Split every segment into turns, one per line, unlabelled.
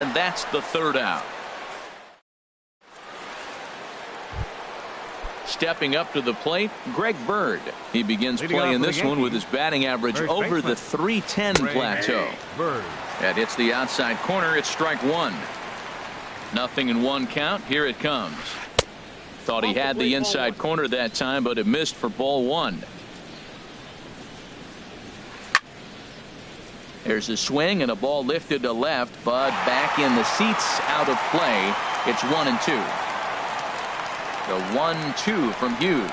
And that's the third out. Stepping up to the plate, Greg Bird. He begins playing this one with his batting average over the .310 plateau. That hits the outside corner. It's strike one. 0-1 count. Here it comes. Thought he had the inside corner that time, but it missed for ball one. There's a swing and a ball lifted to left, but back in the seats, out of play. It's 1-2. The 1-2 from Hughes.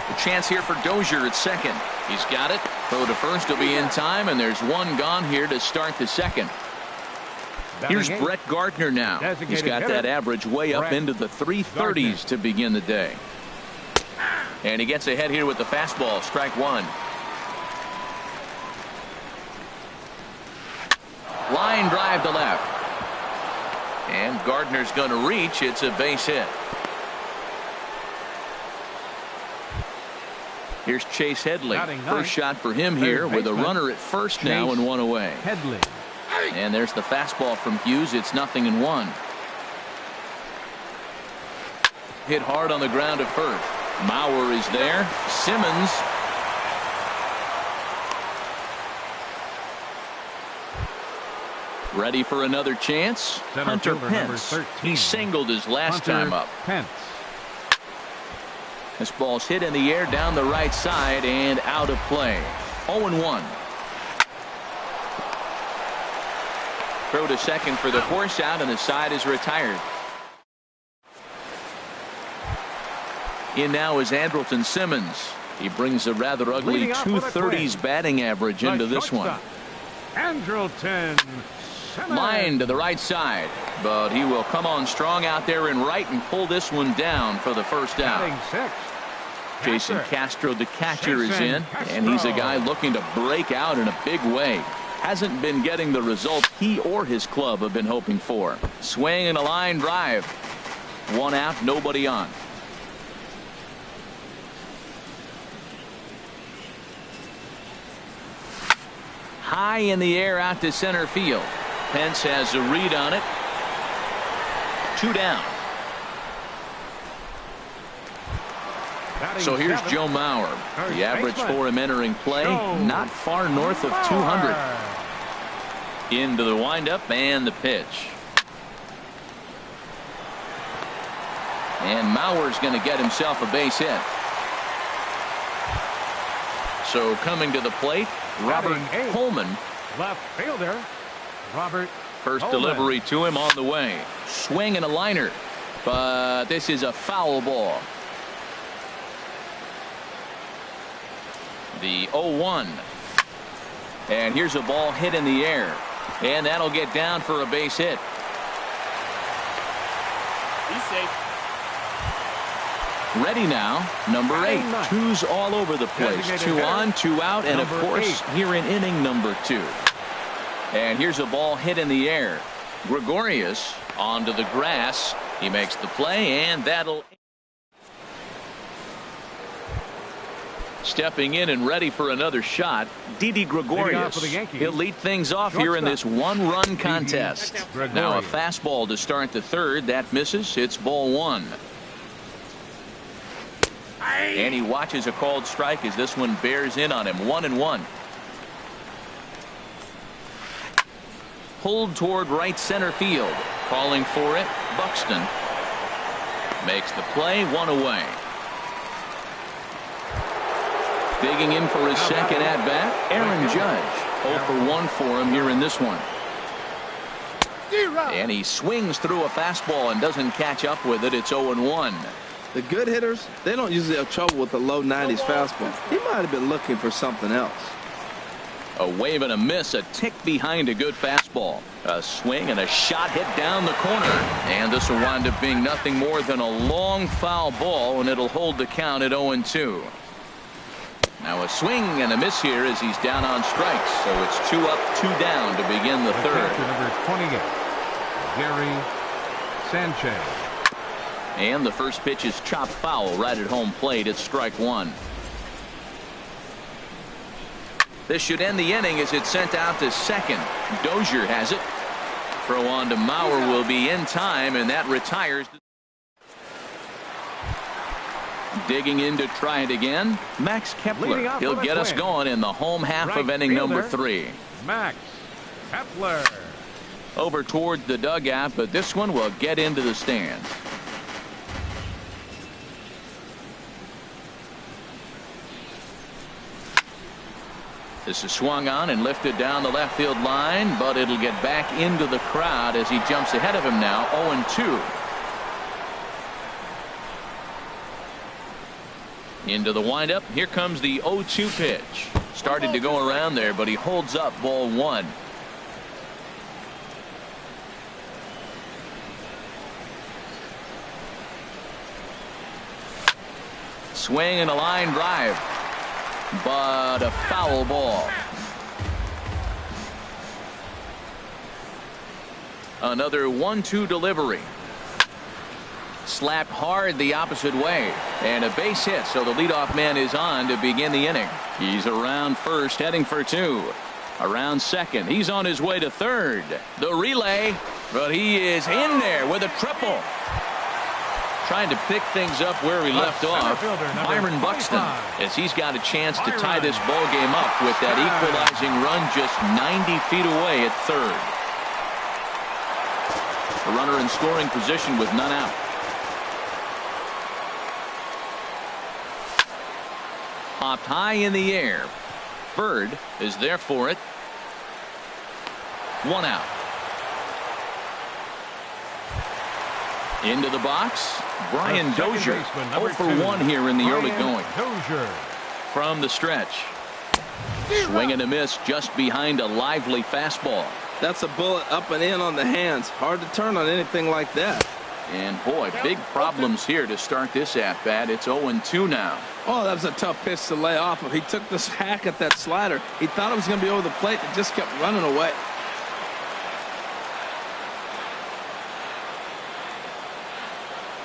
The chance here for Dozier at second. He's got it. Throw to first will be in time, and there's one gone here to start the second. Here's Brett Gardner now. He's got that average way up into the 330s to begin the day. And he gets ahead here with the fastball. Strike one. Line drive to left. And Gardner's going to reach. It's a base hit. Here's Chase Headley. First shot for him here with a runner at first now and one away. And there's the fastball from Hughes. It's 0-1. Hit hard on the ground at first. Mauer is there. Simmons. Ready for another chance. Hunter Pence. He singled his last time up. This ball's hit in the air down the right side and out of play. 0-1. Throw to second for the force out, and the side is retired. In now is Andrelton Simmons. He brings a rather ugly 230s batting average into this one.
Andrelton
Line to the right side, but he will come on strong out there in right and pull this one down for the first out. Jason Castro, the catcher, is in, and he's a guy looking to break out in a big way. Hasn't been getting the results he or his club have been hoping for. Swing and a line drive. One out, nobody on. High in the air out to center field. Pence has a read on it. 2 down. So here's Joe Mauer. The average for him entering play, not far north of 200. Into the windup and the pitch. And Mauer's going to get himself a base hit. So coming to the plate, Robert Coleman.
Left fielder. Robert
First
Coleman.
delivery to him on the way. Swing and a liner. But this is a foul ball. The 0-1. And here's a ball hit in the air. And that'll get down for a base hit.
Be safe.
Ready now, number 8. Twos all over the place. 2 on, 2 out, and of course, here in inning number 2. And here's a ball hit in the air. Gregorius onto the grass. He makes the play, and that'll. Stepping in and ready for another shot, Didi Gregorius. He'll lead things off here in this one-run contest. Now a fastball to start the third. That misses. It's ball one. And he watches a called strike as this one bears in on him. 1-1. Pulled toward right center field. Calling for it, Buxton. Makes the play, 1 away. Digging in for his second at-bat, Aaron Judge. 0 for 1 for him here in this one. And he swings through a fastball and doesn't catch up with it. It's 0-1.
The good hitters, they don't usually have trouble with the low 90s fastball. He might have been looking for something else.
A wave and a miss, a tick behind a good fastball. A swing and a shot hit down the corner. And this will wind up being nothing more than a long foul ball, and it'll hold the count at 0-2. Now a swing and a miss here as he's down on strikes. So it's 2 up, 2 down to begin the third.
Number 28, Gary Sanchez.
And the first pitch is chopped foul right at home plate. It's strike one. This should end the inning as it's sent out to second. Dozier has it. throw on to Mauer will be in time, and that retires. Digging in to try it again, Max Kepler. He'll get us going in the home half of inning number 3.
Max Kepler.
Over toward the dugout, but this one will get into the stands. This is swung on and lifted down the left field line, but it'll get back into the crowd as he jumps ahead of him now, 0-2. Into the windup. Here comes the 0-2 pitch. Started to go around there, but he holds up, ball 1. Swing and a line drive, but a foul ball. Another 1-2 delivery. Slapped hard the opposite way, and a base hit, so the leadoff man is on to begin the inning. He's around first, heading for 2. Around second, he's on his way to third. The relay, but he is in there with a triple. Trying to pick things up where he left off, Byron Buxton, as he's got a chance to tie this ball game up with that equalizing run just 90 feet away at third. A runner in scoring position with none out. Popped high in the air. Bird is there for it. 1 out. Into the box, Brian Dozier. 0 for 1 here in the early going. From the stretch. Swing and a miss just behind a lively fastball.
That's a bullet up and in on the hands. Hard to turn on anything like that.
And boy, big problems here to start this at-bat. It's 0-2 now.
Oh, that was a tough pitch to lay off of. He took this hack at that slider. He thought it was going to be over the plate. It just kept running away.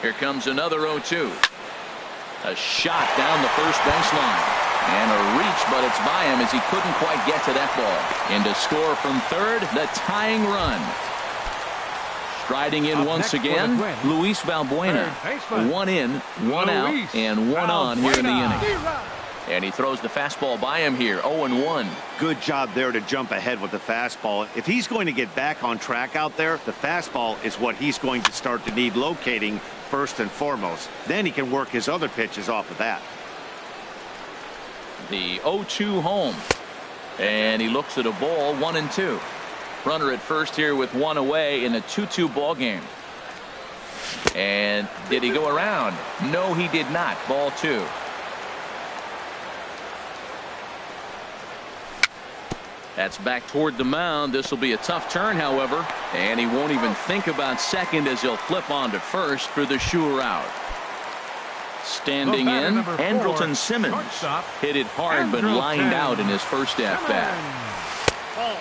Here comes another 0-2. A shot down the first baseline. And a reach, but it's by him as he couldn't quite get to that ball. And to score from third, the tying run. Striding in once again, Luis Valbuena. 1 in, 1 out, and 1 on here in the inning. And he throws the fastball by him here, 0-1.
Good job there to jump ahead with the fastball. If he's going to get back on track out there, the fastball is what he's going to start to need locating first and foremost. Then he can work his other pitches off of that.
The 0-2 home. And he looks at a ball, 1-2. Runner at first here with 1 away in a 2-2 ball game. And did he go around? No, he did not. Ball 2. That's back toward the mound. This will be a tough turn, however, and he won't even think about second as he'll flip on to first for the sure out. Standing in, Andrelton Simmons hit it hard but lined out in his first at-bat.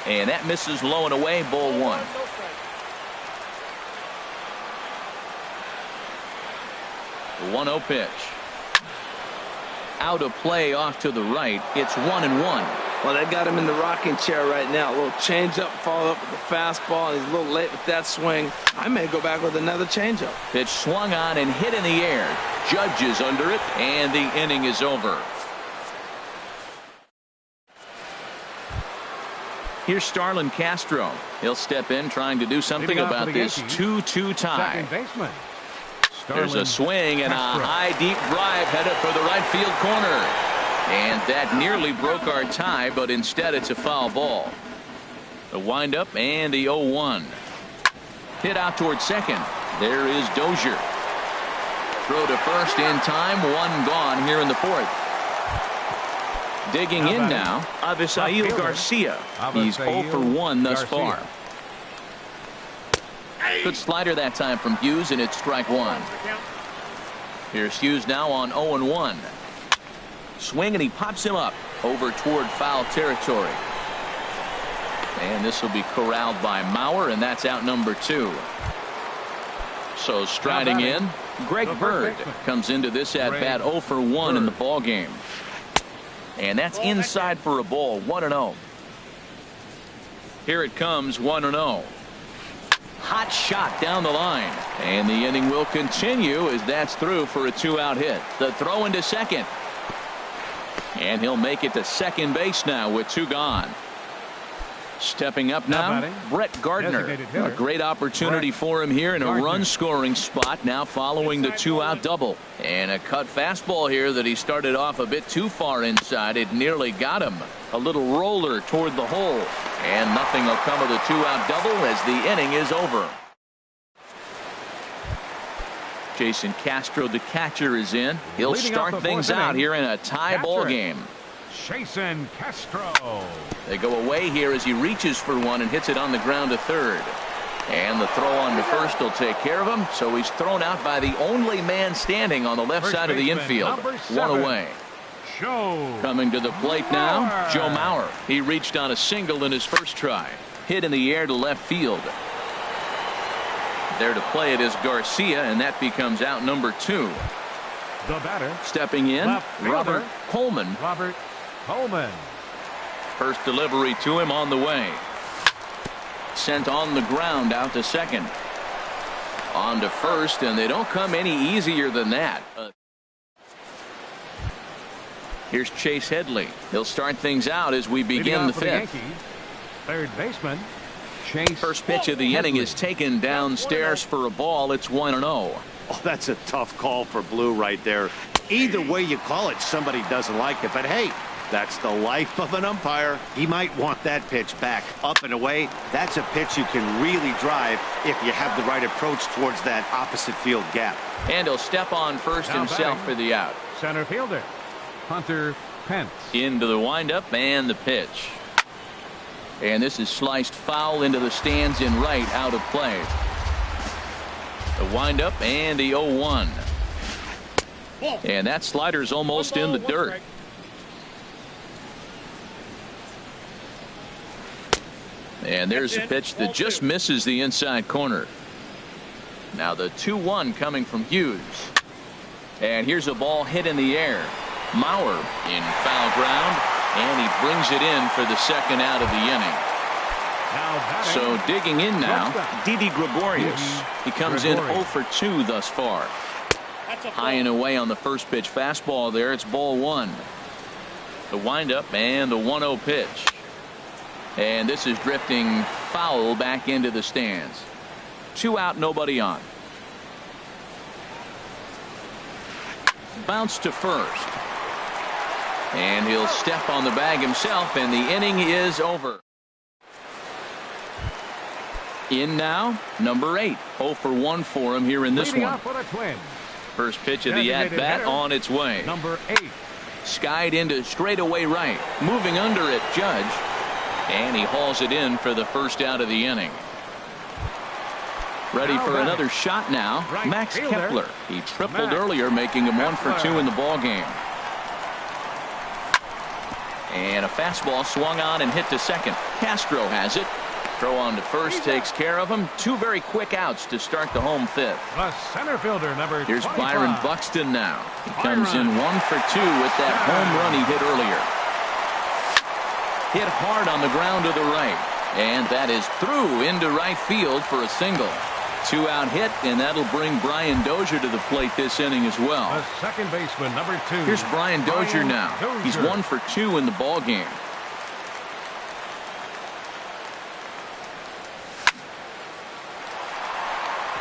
And that misses low and away, ball 1. The 1-0 pitch. Out of play off to the right. It's 1-1.
Well, they got him in the rocking chair right now. A little changeup, followed up with the fastball. He's a little late with that swing. I may go back with another changeup.
Pitch swung on and hit in the air. Judge is under it, and the inning is over. Here's Starlin Castro. He'll step in trying to do something about this 2-2 tie. There's a swing and a high deep drive headed for the right field corner. And that nearly broke our tie, but instead it's a foul ball. The windup and the 0-1. Hit out towards second. There is Dozier. Throw to first in time. 1 gone here in the 4th. Digging in now, Avisail Garcia. He's 0 for 1 thus far. Good slider that time from Hughes, and it's strike 1. Here's Hughes now on 0-1. Swing, and he pops him up over toward foul territory. And this will be corralled by Mauer, and that's out number 2. So striding in, Greg Bird comes into this at-bat 0 for 1 in the ball game. And that's inside for a ball, 1-0. Here it comes, 1-0. hot shot down the line. And the inning will continue as that's through for a 2-out hit. The throw into second. And he'll make it to second base now with 2 gone. Stepping up now, Brett Gardner. A great opportunity for him here in a run-scoring spot now following the 2-out double. And a cut fastball here that he started off a bit too far inside. It nearly got him. A little roller toward the hole. And nothing will come of the 2-out double as the inning is over. Jason Castro, the catcher, is in. He'll start things out here in a tie ball game.
Jason Castro.
They go away here as he reaches for one and hits it on the ground to third. And the throw on to first will take care of him. So he's thrown out by the only man standing on the left side of the infield. 1 away. Coming to the plate now, Joe Mauer. He reached on a single in his first try. Hit in the air to left field. There to play it is Garcia, and that becomes out number 2.
The batter.
Stepping in, Robert Coleman.
Coleman.
First delivery to him on the way. Sent on the ground out to second. On to first, and they don't come any easier than that. Here's Chase Headley. He'll start things out as we begin the 5th.
Third baseman. Chase.
First pitch of the inning is taken downstairs for a ball. It's 1-0.
Oh, that's a tough call for Blue right there. Either way you call it, somebody doesn't like it. But hey, that's the life of an umpire. He might want that pitch back up and away. That's a pitch you can really drive if you have the right approach towards that opposite field gap.
And he'll step on first himself for the out.
Center fielder Hunter Pence.
Into the windup and the pitch. And this is sliced foul into the stands in right, out of play. The windup and the 0-1. And that slider's almost in the dirt. And there's a pitch that just misses the inside corner. Now the 2-1 coming from Hughes. And here's a ball hit in the air. Mauer in foul ground, and he brings it in for the second out of the inning. So digging in now, Didi Gregorius. He comes in 0 for 2 thus far. High and away on the first pitch fastball there. It's ball 1. The windup and the 1-0 pitch. And this is drifting foul back into the stands. 2 out, nobody on. Bounce to first. And he'll step on the bag himself, and the inning is over. In now, number 8. 0 for 1 for him here in this one. First pitch of the at-bat on its way.
Number 8.
Skied into straightaway right. Moving under it, Judge. And he hauls it in for the first out of the inning. Ready for another shot now, Max Kepler. He tripled earlier, making him 1 for 2 in the ball game. And a fastball swung on and hit to second. Castro has it. Throw on to first takes care of him. 2 very quick outs to start the home 5th.
The center fielder, number 25.
Here's Byron Buxton now. He comes in 1 for 2 with that home run he hit earlier. Hit hard on the ground to the right. And that is through into right field for a single. 2-out hit, and that'll bring Brian Dozier to the plate this inning as well.
The second baseman, number 2.
Here's Brian Dozier now. He's 1 for 2 in the ball game.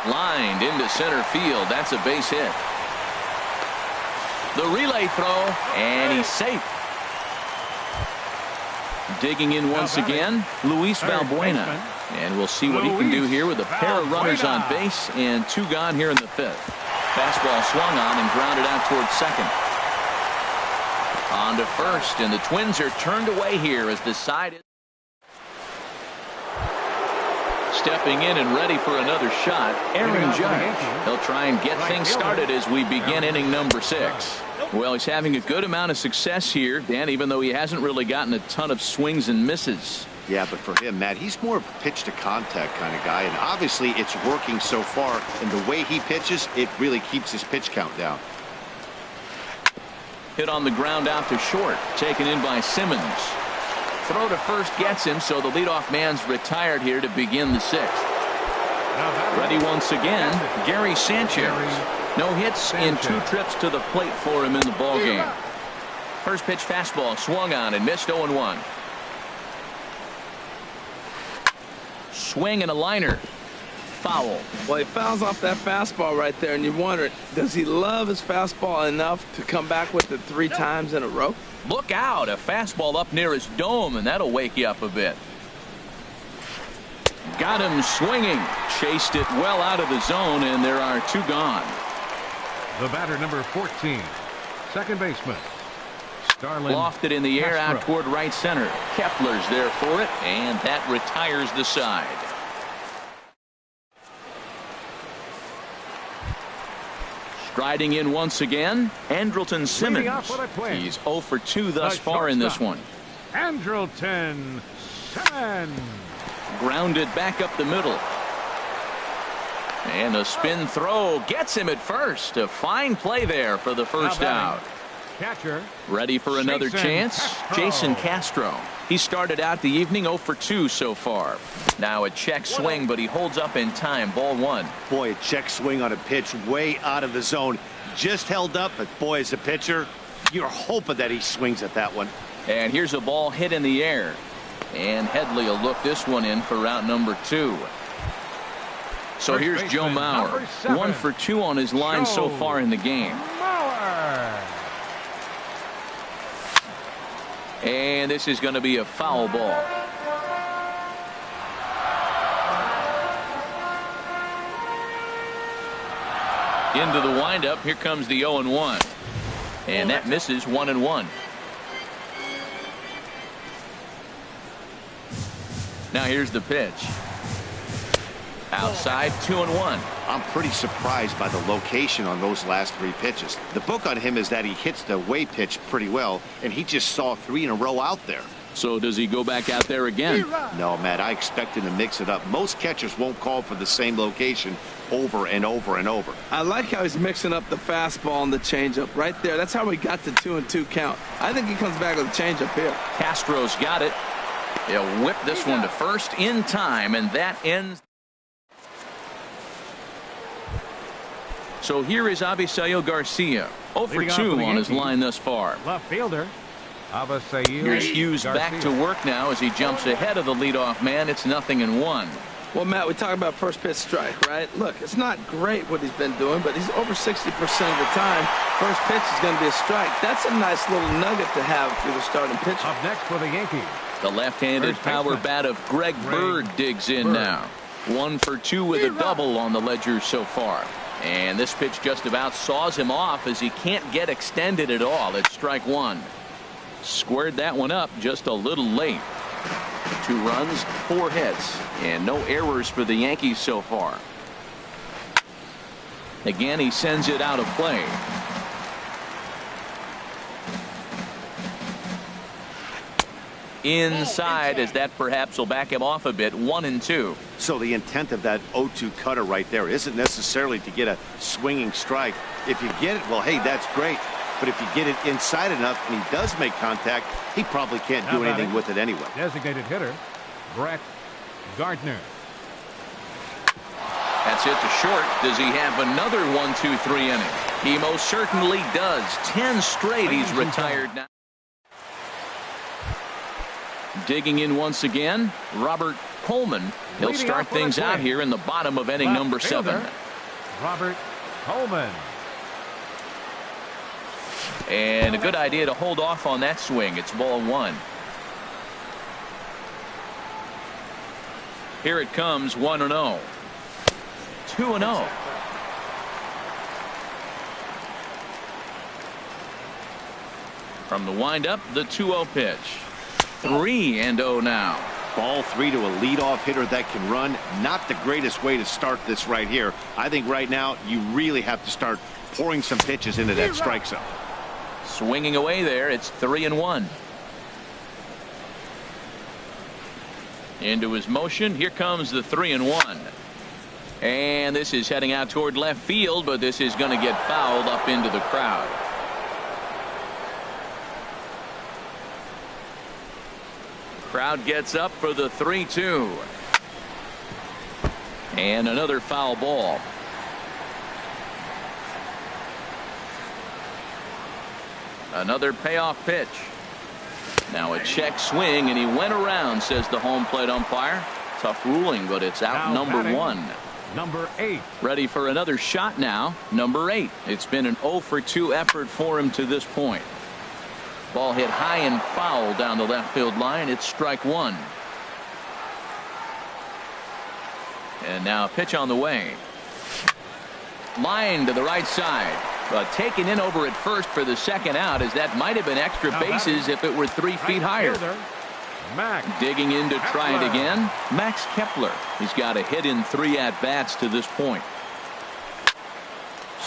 Lined into center field. That's a base hit. The relay throw, and he's safe. Digging in once again, Luis Valbuena. And we'll see what he can do here with a pair of runners on base and 2 gone here in the 5th. Fastball swung on and grounded out towards second. On to first, and the Twins are turned away here as the side is stepping in and ready for another shot. Aaron Judge. He'll try and get things started as we begin inning number 6. Well, he's having a good amount of success here, Dan, even though he hasn't really gotten a ton of swings and misses.
Yeah, but for him, Matt, he's more of a pitch to contact kind of guy, and obviously it's working so far, and the way he pitches, it really keeps his pitch count down.
Hit on the ground out to short, taken in by Simmons. Throw to first gets him, so the leadoff man's retired here to begin the 6th. Ready once again, Gary Sanchez. No hits in 2 trips to the plate for him in the ballgame. First pitch fastball swung on and missed 0-1. Swing and a liner. Foul.
Well, he fouls off that fastball right there, and you wonder, does he love his fastball enough to come back with it 3 times in a row?
Look out, a fastball up near his dome, and that'll wake you up a bit. Got him swinging. Chased it well out of the zone, and there are 2 gone.
The batter, number 14, second baseman, Starlin.
Lofted in the air
Castro.
out toward right center. Kepler's there for it, and that retires the side. Striding in once again, Andrelton Simmons.
off with a twin.
He's 0 for 2 thus
The
far in this
shortstop.
one.
Andrelton Simmons.
Grounded back up the middle. And a spin throw gets him at first. A fine play there for the first out.
Catcher.
Ready for another
Jason
chance?
Castro.
Jason Castro. He started out the evening 0 for 2 so far. Now a check swing, but he holds up in time. Ball 1.
Boy, a check swing on a pitch way out of the zone. Just held up, but boy, as a pitcher, you're hoping that he swings at that one.
And here's a ball hit in the air. And Headley will look this one in for route number 2. So
First
here's Joe
baseman,
Mauer.
number 7.
1 for 2 on his line so
Joe
far in the game.
Mauer.
And this is going to be a foul ball. Into the windup. Here comes the 0-1. And that misses 1-1. Now here's the pitch. Outside, 2-1.
I'm pretty surprised by the location on those last 3 pitches. The book on him is that he hits the away pitch pretty well, and he just saw 3 in a row out there.
So does he go back out there again?
No, Matt, I expect him to mix it up. Most catchers won't call for the same location over and over and over.
I like how he's mixing up the fastball and the changeup right there. That's how we got the 2-2 count. I think he comes back with a changeup here.
Castro's got it. He'll whip this one to first in time, and that ends. So here is Avisail Garcia, 0 for
Leading off for
2
the
on his
Yankees.
line thus far.
Left fielder. Avisail
Here's Hughes back to
Garcia.
work now as he jumps ahead of the leadoff man. It's 0-1.
Well, Matt, we talk about first pitch strike, right? Look, it's not great what he's been doing, but he's over 60% of the time. First pitch is going to be a strike. That's a nice little nugget to have for the starting pitcher.
Up next for the Yankees.
The left-handed
First
power
baseman.
bat of Greg Bird digs in
Bird.
now. 1 for 2 with a double on the ledger so far. And this pitch just about saws him off as he can't get extended at all. It's strike 1. Squared that one up just a little late. 2 runs, 4 hits, and no errors for the Yankees so far. Again, he sends it out of play. Inside, as that perhaps will back him off a bit. 1-2.
So the intent of that 0-2 cutter right there isn't necessarily to get a swinging strike. If you get it, well, hey, that's great. But if you get it inside enough and he does make contact, he probably can't
How
do
about
anything
it?
with it anyway.
Designated hitter, Brett Gardner.
That's it to short. Does he have another 1-2-3 inning? He most certainly does. 10 straight. He's retired now. Digging in once again, Robert Coleman. He'll
Leading
start
off with a
things out
twin.
here in the bottom of inning
Left
number 7.
fielder, Robert Coleman.
And a good idea to hold off on that swing. It's ball 1. Here it comes, 1-0. 2-0. From the windup, the 2-0 pitch. 3-0 now.
Ball 3 to a leadoff hitter that can run. Not the greatest way to start this right here. I think right now you really have to start pouring some pitches into that strike zone.
Swinging away there. It's 3-1. Into his motion. Here comes the 3-1. And this is heading out toward left field, but this is going to get fouled up into the crowd. Crowd gets up for the 3-2. And another foul ball. Another payoff pitch. Now a check swing, and he went around, says the home plate umpire. Tough ruling, but it's out
Now
number
batting,
1.
Number 8.
Ready for another shot now. Number 8. It's been an 0 for 2 effort for him to this point. Ball hit high and foul down the left field line. It's strike 1. And now a pitch on the way. Line to the right side. Taken in over at first for the second out, as that might have been extra bases if it were 3 feet higher.
Max
Digging in to try it
Kepler.
again. Max Kepler. He's got a hit in 3 at-bats to this point.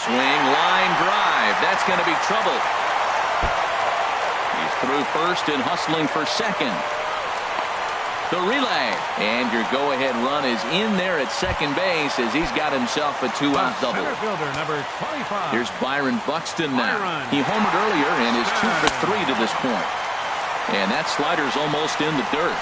Swing, line drive. That's going to be trouble. He's through first and hustling for second. The relay. And your go-ahead run is in there at second base as he's got himself a 2-out double.
Center fielder, number 25.
Here's Byron Buxton now.
Byron.
He homered earlier and is 2 for 3 to this point. And that slider's almost in the dirt.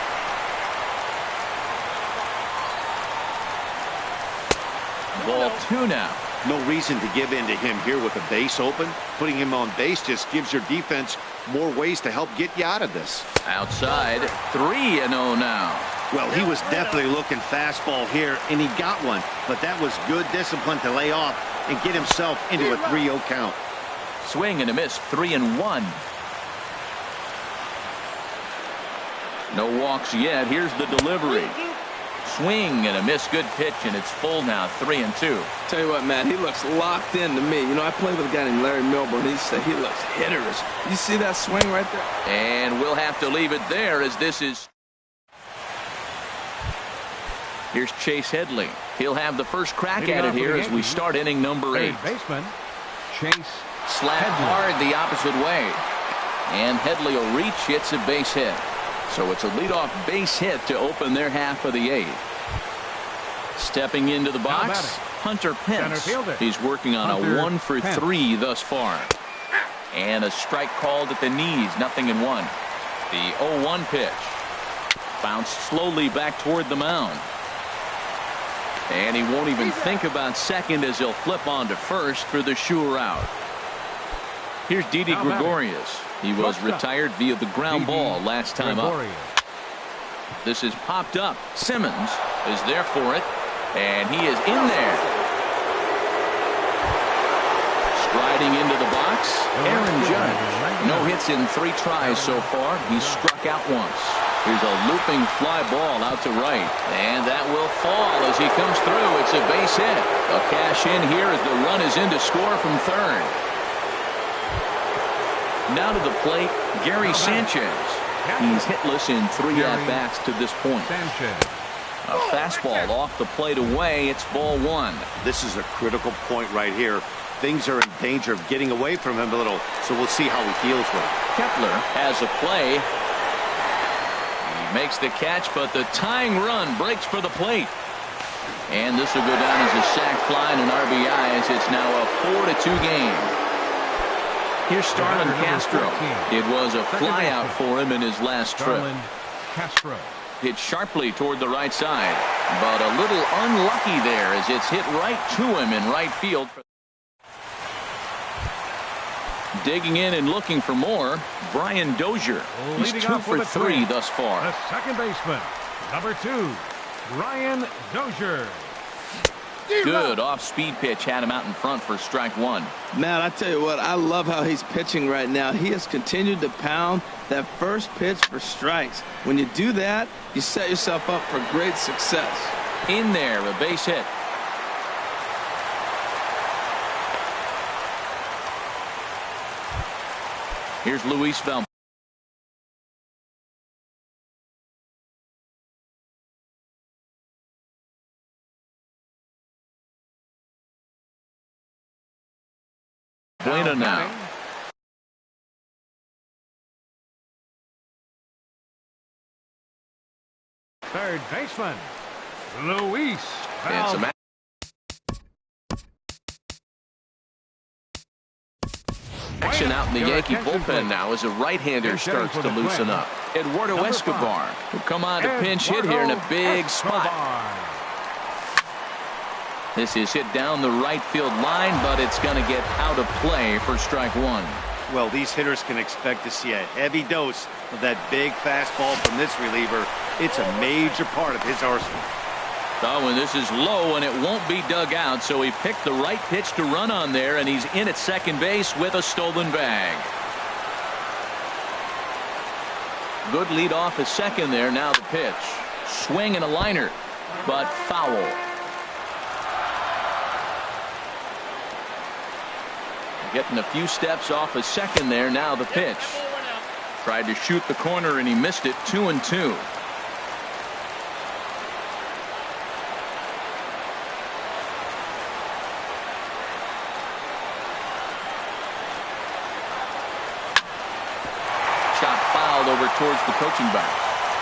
Ball 2 now.
No reason to give in to him here with the base open. Putting him on base just gives your defense more ways to help get you out of this.
Outside, 3-0 now.
Well, he was definitely looking fastball here, and he got one. But that was good discipline to lay off and get himself into a 3-0 count.
Swing and a miss, 3-1. No walks yet. Here's the delivery. Swing and a miss. Good pitch, and it's full now. 3-2.
Tell you what, man, he looks locked in to me. You know, I played with a guy named Larry Milburn. He said he looks hitterish. You see that swing right there?
And we'll have to leave it there, as this is. Here's Chase Headley. He'll have the first crack at it here as we start inning number 8.
Third baseman Chase
Slap hard the opposite way. And Headley will reach. It's a base hit. So it's a leadoff base hit to open their half of the 8th. Stepping into the box, Hunter Pence. He's working on a 1 for 3 thus far. And a strike called at the knees. 0-1. The 0-1 pitch. Bounced slowly back toward the mound. And he won't even think about second as he'll flip on to first for the sure out. Here's Didi Gregorius. He was retired via the ground ball last time up. This is popped up. Simmons is there for it, and he is in there. Striding into the box, Aaron Judge. No hits in 3 tries so far. He's struck out once. Here's a looping fly ball out to right, and that will fall as he comes through. It's a base hit. A cash in here as the run is in to score from third. Now to the plate, Gary Sanchez. He's hitless in 3 at-bats to this point. A fastball off the plate away. It's ball 1.
This is a critical point right here. Things are in danger of getting away from him a little, so we'll see how he feels with it.
Kepler has a play. He makes the catch, but the tying run breaks for the plate. And this will go down as a sac fly and an RBI, as it's now a 4-2 game. Here's Starlin Castro. It was a fly out for him in his last trip.
Castro.
Hit sharply toward the right side, but a little unlucky there as it's hit right to him in right field. Digging in and looking for more, Brian Dozier. He's 2 for 3 thus far.
The second baseman, number 2, Brian Dozier.
Good off-speed pitch had him out in front for strike 1.
Man, I tell you what, I love how he's pitching right now. He has continued to pound that first pitch for strikes. When you do that, you set yourself up for great success.
In there, a base hit. Here's Luis Velma. Bueno now.
Third baseman, Luis
And some action out in the Yankee bullpen now as a right-hander starts to loosen up. Eduardo Escobar will come on to pinch hit here in a big spot. This is hit down the right field line, but it's going to get out of play for strike one.
Well, these hitters can expect to see a heavy dose of that big fastball from this reliever. It's a major part of his arsenal.
Oh, and this is low, and it won't be dug out, so he picked the right pitch to run on there, and he's in at second base with a stolen bag. Good lead off at second there. Now the pitch. Swing and a liner, but foul. Getting a few steps off a second there. Now the pitch. Tried to shoot the corner and he missed it. 2-2. Shot fouled over towards the coaching box.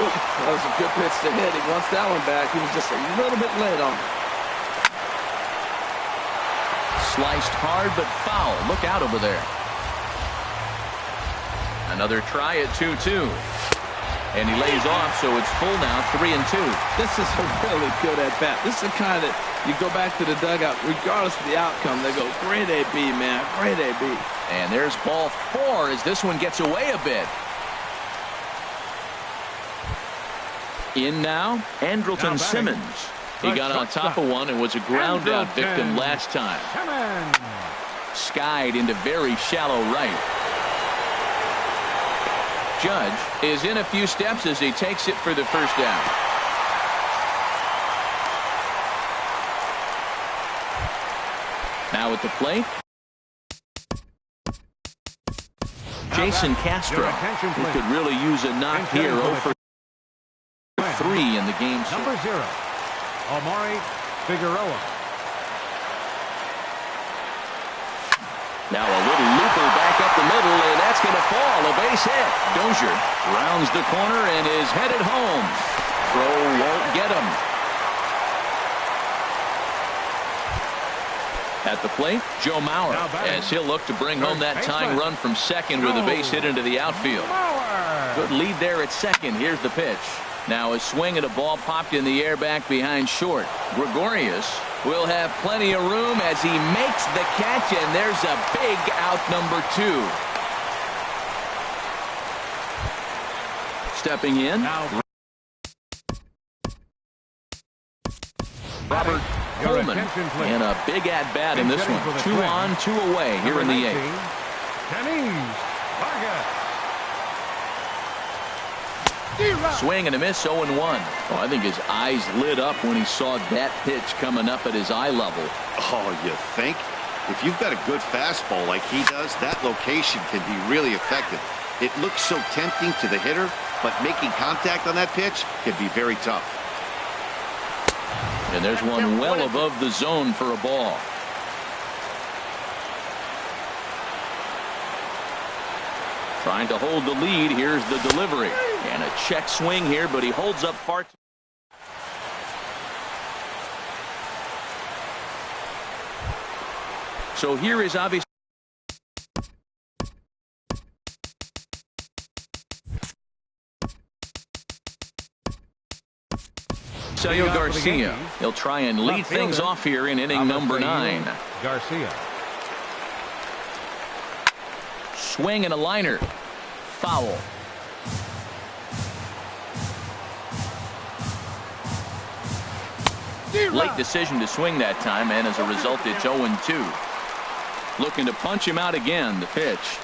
That was a good pitch to hit. He wants that one back. He was just a little bit late on it.
Sliced hard, but foul. Look out over there. Another try at 2-2. And he lays off, so it's full now, 3-2.
This is a really good at-bat. This is the kind that you go back to the dugout, regardless of the outcome, they go, great AB, man, great AB.
And there's ball 4 as this one gets away a bit. In now, Andrelton Simmons. He got on top of one and was a ground out victim last time. Skied into very shallow right. Judge is in a few steps as he takes it for the first down. Now at the plate, Jason Castro, who could really use a knock here. 0 for 3 in the game.
Number 0, Omari Figueroa.
Now a little looper back up the middle, and that's going to fall. A base hit. Dozier rounds the corner and is headed home. Throw won't get him. At the plate, Joe Mauer, as he'll look to bring home that tying run from second with a base hit into the outfield. Good lead there at second. Here's the pitch. Now a swing at a ball popped in the air back behind short. Gregorius will have plenty of room as he makes the catch, and there's a big out, number 2. Stepping in, Robert Coleman, and a big at-bat in this one. 2 on, 2 away here in the 8th. Swing and a miss, 0-1. Oh, I think his eyes lit up when he saw that pitch coming up at his eye level.
Oh, you think? If you've got a good fastball like he does, that location can be really effective. It looks so tempting to the hitter, but making contact on that pitch can be very tough.
And there's one well above the zone for a ball. Trying to hold the lead. Here's the delivery. And a check swing here, but he holds up far too. So here is obviously Celio Garcia. He'll try and lead things off here in inning number 9.
Garcia.
Swing and a liner. Foul. Late decision to swing that time, and as a result, it's 0-2. Looking to punch him out again. The pitch.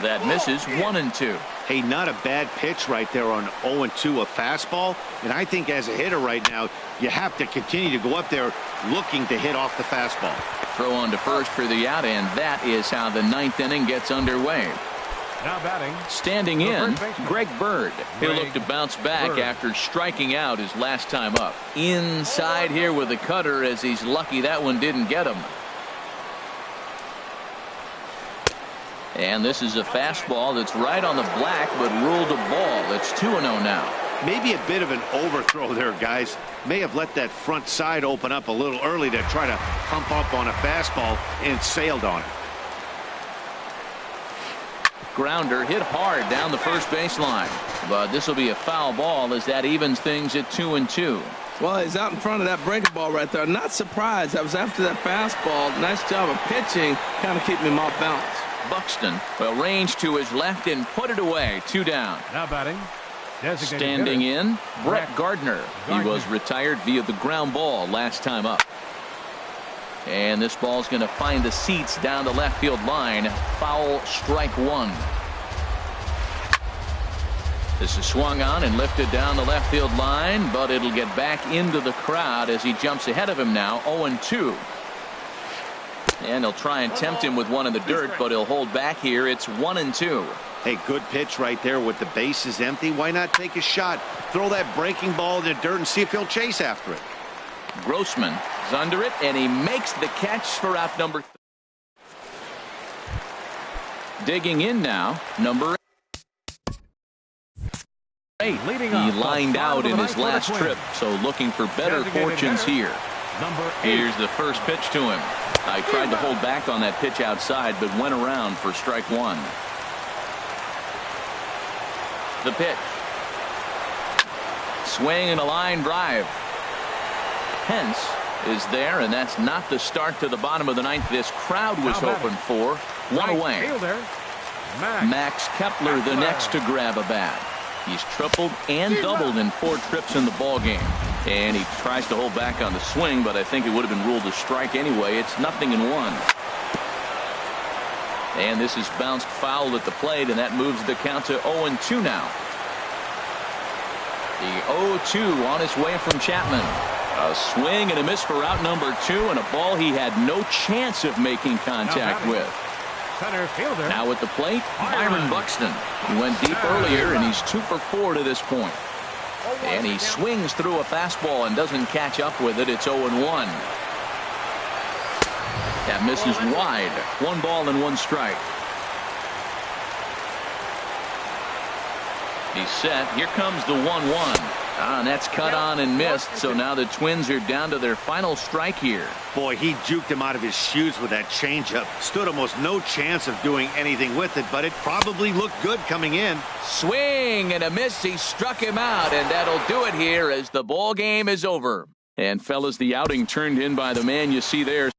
That misses. 1-2.
Hey, not a bad pitch right there on 0-2, a fastball. And I think as a hitter right now, you have to continue to go up there looking to hit off the fastball.
Throw on to first for the out, and that is how the 9th inning gets underway.
Now batting.
Standing in, Greg Bird. He'll look to bounce back after striking out his last time up. Inside here with a cutter, as he's lucky that one didn't get him. And this is a fastball that's right on the black, but ruled a ball. It's 2-0 now.
Maybe a bit of an overthrow there, guys. May have let that front side open up a little early to try to pump up on a fastball and sailed on it.
Grounder hit hard down the first baseline, but this will be a foul ball as that evens things at 2-2.
Well, he's out in front of that breaking ball right there. Not surprised. I was after that fastball. Nice job of pitching, kind of keeping him off balance.
Buxton will range to his left and put it away. 2 down.
Now batting.
Standing in, Brett Gardner. He was retired via the ground ball last time up. And this ball's going to find the seats down the left field line. Foul, strike 1. This is swung on and lifted down the left field line, but it'll get back into the crowd as he jumps ahead of him now. 0-2. And he'll try and tempt him with one in the dirt, but he'll hold back here. It's 1-2.
Hey, good pitch right there with the bases empty. Why not take a shot? Throw that breaking ball in the dirt and see if he'll chase after it.
Grossman is under it, and he makes the catch for out number 3. Digging in now, number 8. He lined out in his last trip, so looking for better fortunes here. Here's the first pitch to him. I tried to hold back on that pitch outside, but went around for strike 1. The pitch. Swing and a line drive. Pence is there, and that's not the start to the bottom of the 9th this crowd was hoping for. 1 away. Max Kepler the next to grab a bat. He's tripled and doubled in 4 trips in the ball game. And he tries to hold back on the swing, but I think it would have been ruled a strike anyway. It's 0-1. And this is bounced foul at the plate, and that moves the count to 0-2 now. The 0-2 on his way from Chapman. A swing and a miss for out number 2, and a ball he had no chance of making contact with.
Center fielder.
Now at the plate, Byron Buxton. He went deep earlier, and he's 2 for 4 to this point. And he swings through a fastball and doesn't catch up with it. It's 0-1. That misses wide. 1 ball and 1 strike. He's set. Here comes the 1-1. And that's cut on and missed. So now the Twins are down to their final strike here.
Boy, he juked him out of his shoes with that changeup. Stood almost no chance of doing anything with it, but it probably looked good coming in.
Swing and a miss. He struck him out, and that'll do it here as the ball game is over. And fellas, the outing turned in by the man you see there.